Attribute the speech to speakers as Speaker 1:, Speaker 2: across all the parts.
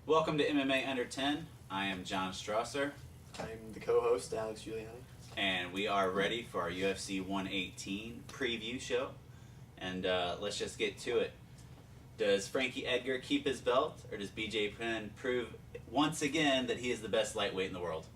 Speaker 1: Welcome to MMA Under 10. I am John Strasser.
Speaker 2: I'm the co-host, Alex Giuliani.
Speaker 1: And we are ready for our UFC 118 preview show. And let's just get to it. Does Frankie Edgar keep his belt, or does BJ Penn prove once again that he is the best lightweight in the world?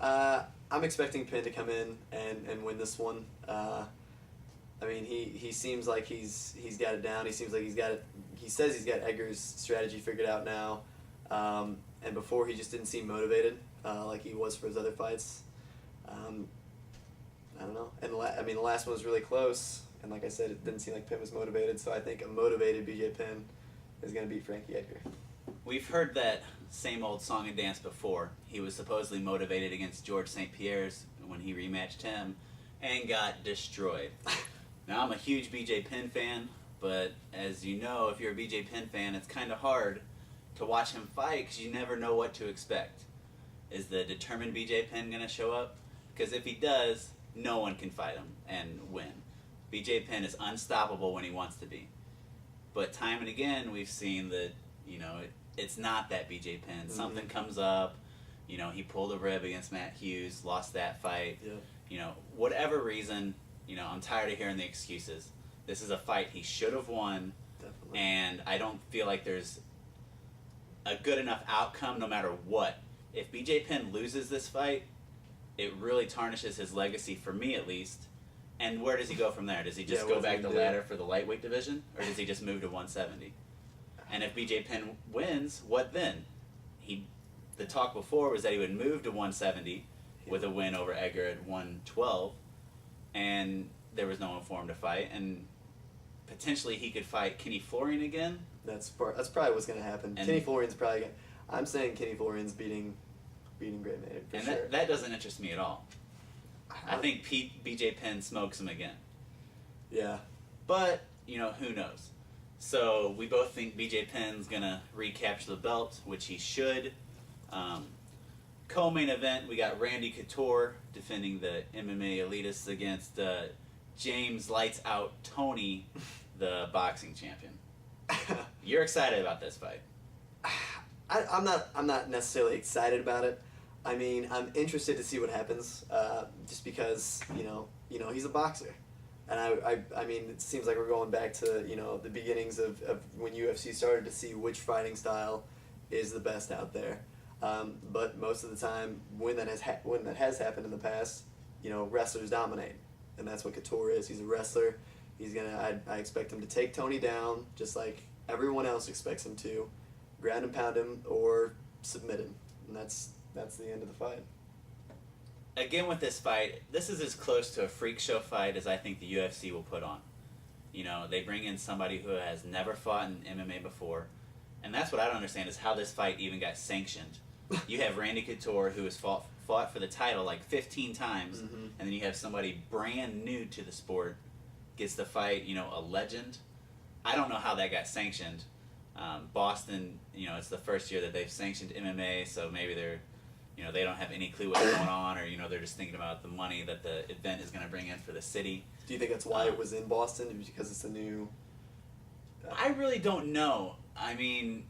Speaker 2: I'm expecting Penn to come in and win this one. I mean, he seems like he's got it down. He seems like he's got it. He says he's got Edgar's strategy figured out now. And before, he just didn't seem motivated like he was for his other fights. I don't know. And the last one was really close. And like I said, it didn't seem like Penn was motivated. So I think a motivated BJ Penn is going to beat Frankie Edgar.
Speaker 1: We've heard that same old song and dance before. He was supposedly motivated against George St. Pierre's when he rematched him and got destroyed. Now, I'm a huge BJ Penn fan, but as you know, if you're a BJ Penn fan, it's kind of hard to watch him fight because you never know what to expect. Is the determined BJ Penn going to show up? Because if he does, no one can fight him and win. BJ Penn is unstoppable when he wants to be. But time and again, we've seen that, it's not that BJ Penn. Mm-hmm. Something comes up, he pulled a rib against Matt Hughes, lost that fight. Yeah. Whatever reason, I'm tired of hearing the excuses. This is a fight he should have won. Definitely. And I don't feel like there's a good enough outcome no matter what. If BJ Penn loses this fight, it really tarnishes his legacy, for me at least. And where does he go from there? Does he just go back the ladder for the lightweight division? Or does he just move to 170? And if BJ Penn wins, what then? The talk before was that he would move to 170 with a win over Edgar at 112. And there was no one for him to fight. And potentially he could fight Kenny Florian again.
Speaker 2: That's probably what's going to happen. And Kenny Florian's probably going to... I'm saying Kenny Florian's beating Gray Maynard for sure.
Speaker 1: And that doesn't interest me at all. I think BJ Penn smokes him again.
Speaker 2: Yeah.
Speaker 1: But, who knows? So we both think BJ Penn's going to recapture the belt, which he should. Co-main event, we got Randy Couture defending the MMA elitists against James Lights Out Tony, the boxing champion. You're excited about this fight?
Speaker 2: I'm not necessarily excited about it. I mean, I'm interested to see what happens, just because he's a boxer, and I mean, it seems like we're going back to the beginnings of when UFC started to see which fighting style is the best out there. But most of the time, when that has happened in the past, wrestlers dominate, and that's what Couture is. He's a wrestler. I expect him to take Tony down, just like everyone else expects him to, ground and pound him or submit him, and that's the end of the fight.
Speaker 1: Again, with this fight, this is as close to a freak show fight as I think the UFC will put on. They bring in somebody who has never fought in MMA before, and that's what I don't understand is how this fight even got sanctioned. You have Randy Couture, who has fought for the title like 15 times, mm-hmm. and then you have somebody brand new to the sport gets to fight, a legend. I don't know how that got sanctioned. Boston, it's the first year that they've sanctioned MMA, so maybe they don't have any clue what's going on, or they're just thinking about the money that the event is going to bring in for the city.
Speaker 2: Do you think that's why it was in Boston, because it's a new...
Speaker 1: I really don't know. I mean,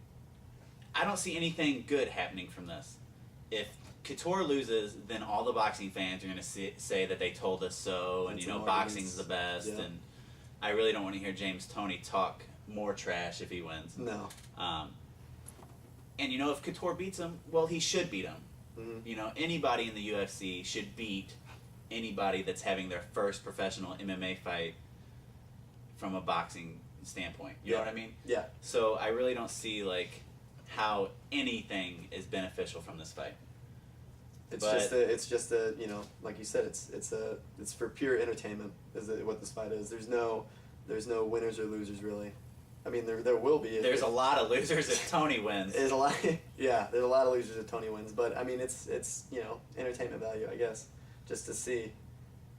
Speaker 1: I don't see anything good happening from this. If Couture loses, then all the boxing fans are going to say that they told us so, and boxing's the best, yeah. And I really don't want to hear James Toney talk more trash if he wins.
Speaker 2: No.
Speaker 1: And if Couture beats him, well, he should beat him. Mm-hmm. Anybody in the UFC should beat anybody that's having their first professional MMA fight from a boxing standpoint. You know what I mean?
Speaker 2: Yeah.
Speaker 1: So I really don't see how anything is beneficial from this fight.
Speaker 2: It's just a like you said, it's for pure entertainment is what this fight is. There's no winners or losers really. I mean, there will be.
Speaker 1: There's a lot of losers if Tony wins.
Speaker 2: There's a lot. Yeah, there's a lot of losers if Tony wins. But I mean, it's entertainment value, I guess, just to see.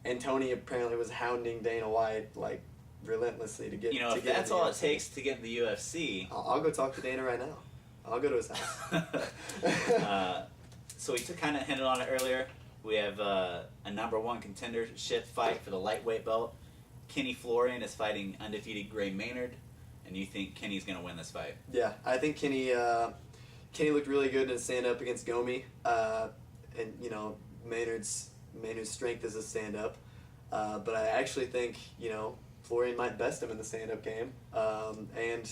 Speaker 2: And Tony apparently was hounding Dana White relentlessly to get.
Speaker 1: If that's all it takes to get in the UFC.
Speaker 2: I'll go talk to Dana right now. I'll go to his house.
Speaker 1: So we kind of hinted on it earlier. We have a number one contendership fight for the lightweight belt. Kenny Florian is fighting undefeated Gray Maynard. And you think Kenny's going to win this fight?
Speaker 2: Yeah, I think Kenny Kenny looked really good in his stand-up against Gomi, and you know Maynard's strength is a stand-up, but I actually think Florian might best him in the stand-up game, and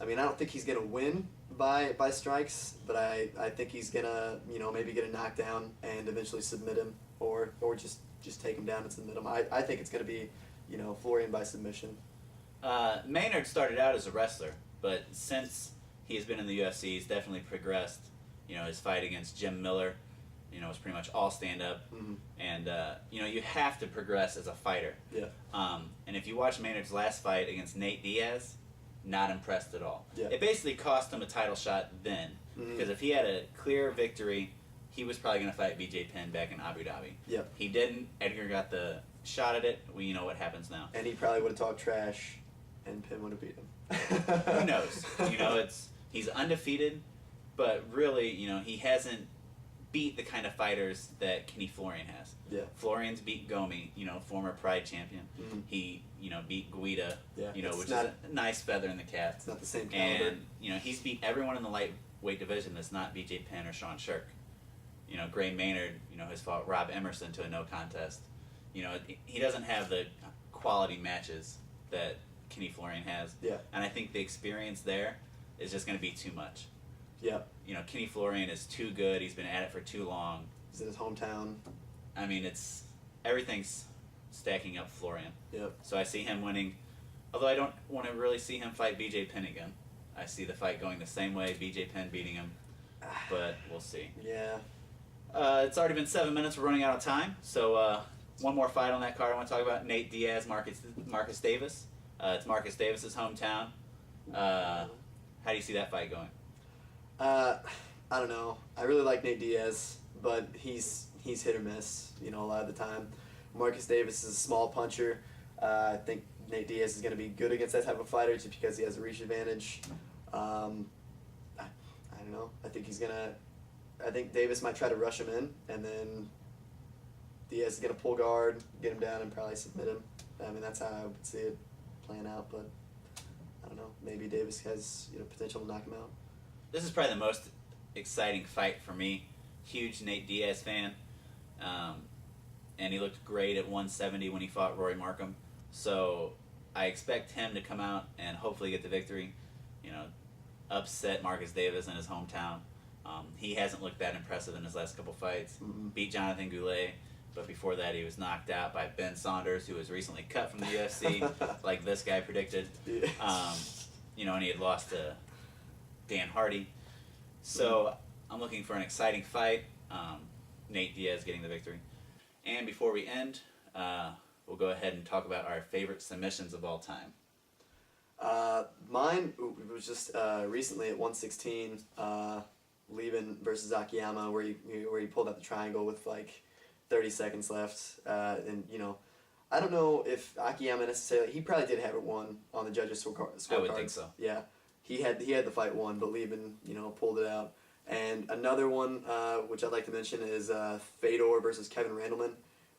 Speaker 2: I mean I don't think he's gonna win by strikes, but I think he's gonna maybe get a knockdown and eventually submit him, or just take him down and submit him. I think it's gonna be Florian by submission.
Speaker 1: Maynard started out as a wrestler, but since he's been in the UFC, he's definitely progressed. His fight against Jim Miller, was pretty much all stand-up.
Speaker 2: Mm-hmm.
Speaker 1: And, you have to progress as a fighter.
Speaker 2: Yeah.
Speaker 1: And if you watch Maynard's last fight against Nate Diaz, not impressed at all.
Speaker 2: Yeah.
Speaker 1: It basically cost him a title shot then.
Speaker 2: Mm-hmm.
Speaker 1: Because if he had a clear victory, he was probably going to fight BJ Penn back in Abu Dhabi.
Speaker 2: Yep.
Speaker 1: He didn't. Edgar got the shot at it. We know what happens now.
Speaker 2: And he probably would have talked trash, and Penn would have beat him.
Speaker 1: Who knows? He's undefeated, but really, he hasn't beat the kind of fighters that Kenny Florian has.
Speaker 2: Yeah.
Speaker 1: Florian's beat Gomi, former Pride champion.
Speaker 2: Mm-hmm.
Speaker 1: He, beat Guida,
Speaker 2: Yeah,
Speaker 1: which is a nice feather in the cap.
Speaker 2: It's not the same caliber.
Speaker 1: And, he's beat everyone in the lightweight division that's not BJ Penn or Sean Shirk. Gray Maynard, has fought Rob Emerson to a no contest. He doesn't have the quality matches that Kenny Florian has.
Speaker 2: Yeah.
Speaker 1: And I think the experience there is just going to be too much.
Speaker 2: Yeah.
Speaker 1: Kenny Florian is too good. He's been at it for too long.
Speaker 2: He's in his hometown.
Speaker 1: I mean, everything's stacking up Florian.
Speaker 2: Yep.
Speaker 1: So I see him winning. Although I don't want to really see him fight BJ Penn again. I see the fight going the same way, BJ Penn beating him. But we'll see.
Speaker 2: Yeah.
Speaker 1: It's already been 7 minutes. We're running out of time. So one more fight on that card I want to talk about. Nate Diaz, Marcus Davis. It's Marcus Davis's hometown. How do you see that fight going?
Speaker 2: I don't know. I really like Nate Diaz, but he's hit or miss, a lot of the time. Marcus Davis is a small puncher. I think Nate Diaz is going to be good against that type of fighter just because he has a reach advantage. I don't know. I think Davis might try to rush him in, and then Diaz is going to pull guard, get him down, and probably submit him. I mean, that's how I would see it playing out, but I don't know. Maybe Davis has potential to knock him out.
Speaker 1: This is probably the most exciting fight for me. Huge Nate Diaz fan. And he looked great at 170 when he fought Rory Markham. So I expect him to come out and hopefully get the victory. Upset Marcus Davis in his hometown. He hasn't looked that impressive in his last couple fights.
Speaker 2: Mm-hmm.
Speaker 1: Beat Jonathan Goulet, but before that he was knocked out by Ben Saunders, who was recently cut from the UFC, like this guy predicted.
Speaker 2: Yeah.
Speaker 1: And he had lost to Dan Hardy. So I'm looking for an exciting fight. Nate Diaz getting the victory. And before we end, we'll go ahead and talk about our favorite submissions of all time.
Speaker 2: Mine was just recently at 116, Levin versus Akiyama, where he pulled out the triangle with like 30 seconds left, and I don't know if Akiyama necessarily, he probably did have it won on the judges' scorecards.
Speaker 1: I would think so.
Speaker 2: Yeah, he had the fight won, but Levin pulled it out. And another one which I'd like to mention is Fedor versus Kevin Randleman,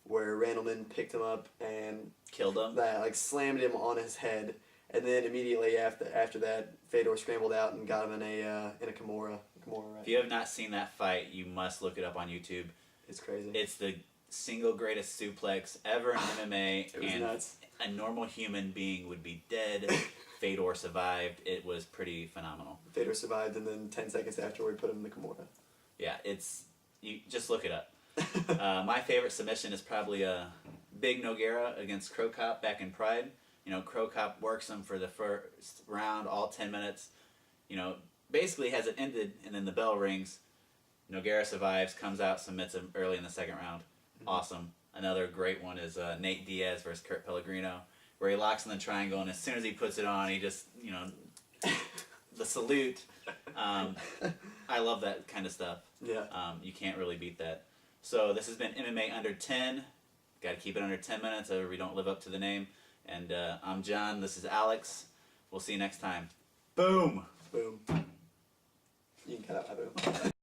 Speaker 2: where Randleman picked him up and
Speaker 1: Killed him.
Speaker 2: Slammed him on his head. And then immediately after that, Fedor scrambled out and got him in a Kimura. Right?
Speaker 1: If you have not seen that fight, you must look it up on YouTube.
Speaker 2: It's crazy.
Speaker 1: It's the single greatest suplex ever in MMA.
Speaker 2: It was
Speaker 1: and
Speaker 2: nuts.
Speaker 1: A normal human being would be dead. Fedor survived. It was pretty phenomenal.
Speaker 2: Fedor survived, and then 10 seconds afterward, put him in the Kimura.
Speaker 1: Yeah, you just look it up. My favorite submission is probably a Big Nogueira against Crow Cop back in Pride. Crow Cop works him for the first round, all 10 minutes. Basically has it ended, and then the bell rings. Nogueira survives, comes out, submits him early in the second round. Mm-hmm. Awesome. Another great one is Nate Diaz versus Kurt Pellegrino, where he locks in the triangle, and as soon as he puts it on, he just, the salute. I love that kind of stuff.
Speaker 2: Yeah.
Speaker 1: You can't really beat that. So this has been MMA Under 10. Got to keep it under 10 minutes, or we don't live up to the name. And I'm John. This is Alex. We'll see you next time. Boom.
Speaker 2: Boom. You can cut out my boom.